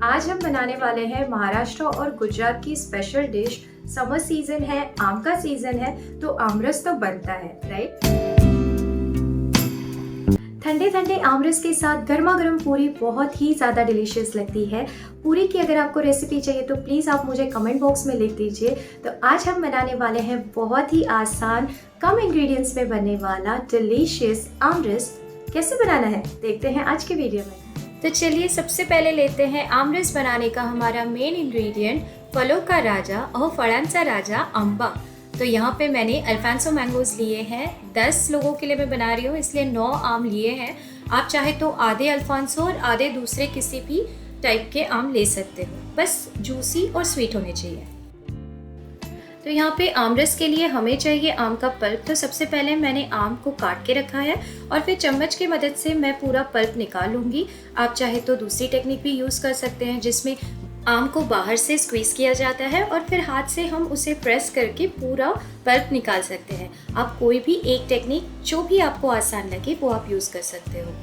आज हम बनाने वाले हैं महाराष्ट्र और गुजरात की स्पेशल डिश। समर सीजन है, आम का सीजन है, तो आमरस तो बनता है, राइट? ठंडे ठंडे आमरस के साथ गर्मा गर्म पूरी बहुत ही ज़्यादा डिलीशियस लगती है। पूरी की अगर आपको रेसिपी चाहिए तो प्लीज़ आप मुझे कमेंट बॉक्स में लिख दीजिए। तो आज हम बनाने वाले हैं बहुत ही आसान, कम इंग्रेडिएंट्स में बनने वाला डिलीशियस आमरस। कैसे बनाना है देखते हैं आज के वीडियो में। तो चलिए सबसे पहले लेते हैं आमरस बनाने का हमारा मेन इंग्रेडिएंट, फलों का राजा और फळांचा राजा आंबा। तो यहाँ पे मैंने अल्फांसो मैंगोज लिए हैं। 10 लोगों के लिए मैं बना रही हूँ, इसलिए 9 आम लिए हैं। आप चाहे तो आधे अल्फांसो और आधे दूसरे किसी भी टाइप के आम ले सकते हो, बस जूसी और स्वीट होने चाहिए। तो यहाँ पे आमरस के लिए हमें चाहिए आम का पल्प। तो सबसे पहले मैंने आम को काट के रखा है और फिर चम्मच की मदद से मैं पूरा पल्प निकाल लूँगी। आप चाहे तो दूसरी टेक्निक भी यूज़ कर सकते हैं, जिसमें आम को बाहर से स्क्वीज़ किया जाता है और फिर हाथ से हम उसे प्रेस करके पूरा पल्प निकाल सकते हैं। आप कोई भी एक टेक्निक जो भी आपको आसान लगे वो आप यूज़ कर सकते हो।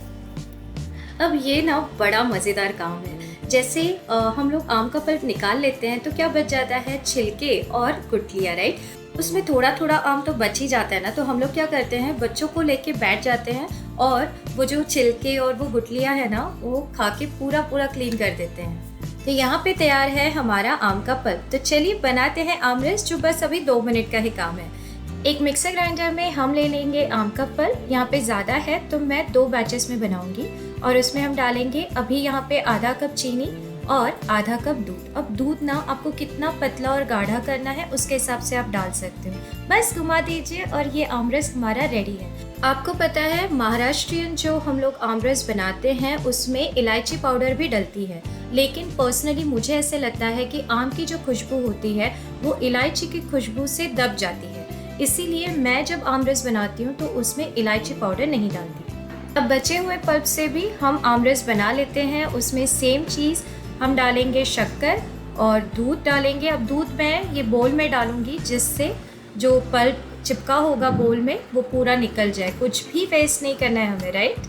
अब ये ना बड़ा मज़ेदार काम है। जैसे हम लोग आम का पल्प निकाल लेते हैं तो क्या बच जाता है, छिलके और गुठलियाँ, राइट? उसमें थोड़ा थोड़ा आम तो बच ही जाता है ना। तो हम लोग क्या करते हैं, बच्चों को लेके बैठ जाते हैं और वो जो छिलके और वो गुठलियाँ है ना, वो खा के पूरा पूरा क्लीन कर देते हैं। तो यहाँ पे तैयार है हमारा आम का पल्प। तो चलिए बनाते हैं आमरस, जो बस अभी 2 मिनट का ही काम है। एक मिक्सर ग्राइंडर में हम ले लेंगे आम का पल्प। यहाँ पे ज़्यादा है तो मैं 2 बैचेस में बनाऊंगी और उसमें हम डालेंगे अभी यहाँ पे आधा कप चीनी और आधा कप दूध। अब दूध ना आपको कितना पतला और गाढ़ा करना है उसके हिसाब से आप डाल सकते हो। बस घुमा दीजिए और ये आमरस हमारा रेडी है। आपको पता है महाराष्ट्रियन जो हम लोग आमरस बनाते हैं उसमें इलायची पाउडर भी डलती है, लेकिन पर्सनली मुझे ऐसे लगता है कि आम की जो खुशबू होती है वो इलायची की खुशबू से दब जाती है। इसीलिए मैं जब आमरस बनाती हूँ तो उसमें इलायची पाउडर नहीं डालती। अब बचे हुए पल्प से भी हम आमरस बना लेते हैं। उसमें सेम चीज़ हम डालेंगे, शक्कर और दूध डालेंगे। अब दूध मैं ये बोल में डालूंगी, जिससे जो पल्प चिपका होगा बोल में वो पूरा निकल जाए। कुछ भी वेस्ट नहीं करना है हमें, राइट?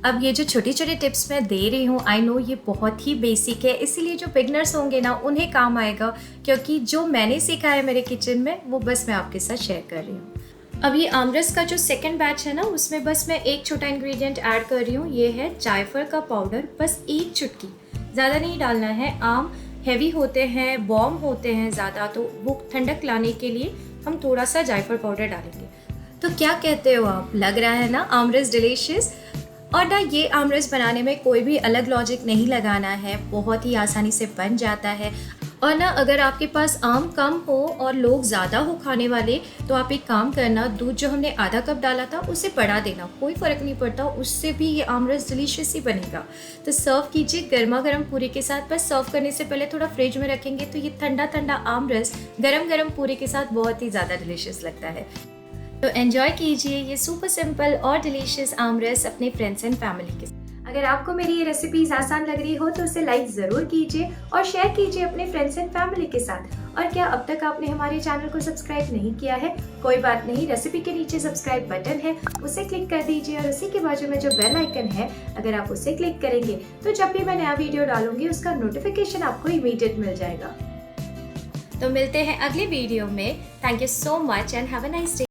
अब ये जो छोटी छोटी टिप्स मैं दे रही हूँ, आई नो ये बहुत ही बेसिक है, इसीलिए जो बिगनर्स होंगे ना उन्हें काम आएगा, क्योंकि जो मैंने सीखा है मेरे किचन में वो बस मैं आपके साथ शेयर कर रही हूँ। अब ये आमरस का जो सेकंड बैच है ना, उसमें बस मैं एक छोटा इंग्रेडिएंट ऐड कर रही हूँ। ये है जायफल का पाउडर, बस 1 चुटकी, ज़्यादा नहीं डालना है। आम हैवी होते हैं, वार्म होते हैं ज़्यादा, तो वो ठंडक लाने के लिए हम थोड़ा सा जायफल पाउडर डालेंगे। तो क्या कहते हो आप, लग रहा है ना आमरस डिलीशियस? और ना ये आमरस बनाने में कोई भी अलग लॉजिक नहीं लगाना है, बहुत ही आसानी से बन जाता है। और ना अगर आपके पास आम कम हो और लोग ज़्यादा हो खाने वाले, तो आप एक काम करना, दूध जो हमने आधा कप डाला था उसे बढ़ा देना, कोई फ़र्क नहीं पड़ता, उससे भी ये आमरस डिलीशियस ही बनेगा। तो सर्व कीजिए गर्मा गर्म पूरी के साथ। बस सर्व करने से पहले थोड़ा फ्रिज में रखेंगे तो ये ठंडा ठंडा आमरस गरम गरम पूरी के साथ बहुत ही ज़्यादा डिलीशियस लगता है। तो एंजॉय कीजिए ये सुपर सिंपल और डिलीशियस आमरस अपने फ्रेंड्स एंड फैमिली के साथ। अगर आपको मेरी ये रेसिपीज आसान लग रही हो तो उसे लाइक ज़रूर कीजिए और शेयर कीजिए अपने फ्रेंड्स एंड फैमिली के साथ। और क्या अब तक आपने हमारे चैनल को सब्सक्राइब नहीं किया है? कोई बात नहीं, रेसिपी के नीचे सब्सक्राइब बटन है, उसे क्लिक कर दीजिए और उसी के बाजू में जो बेल आइकन है, अगर आप उसे क्लिक करेंगे तो जब भी मैं नया वीडियो डालूंगी उसका नोटिफिकेशन आपको इमीडिएट मिल जाएगा। तो मिलते हैं अगले वीडियो में। Thank you so much and have a nice day.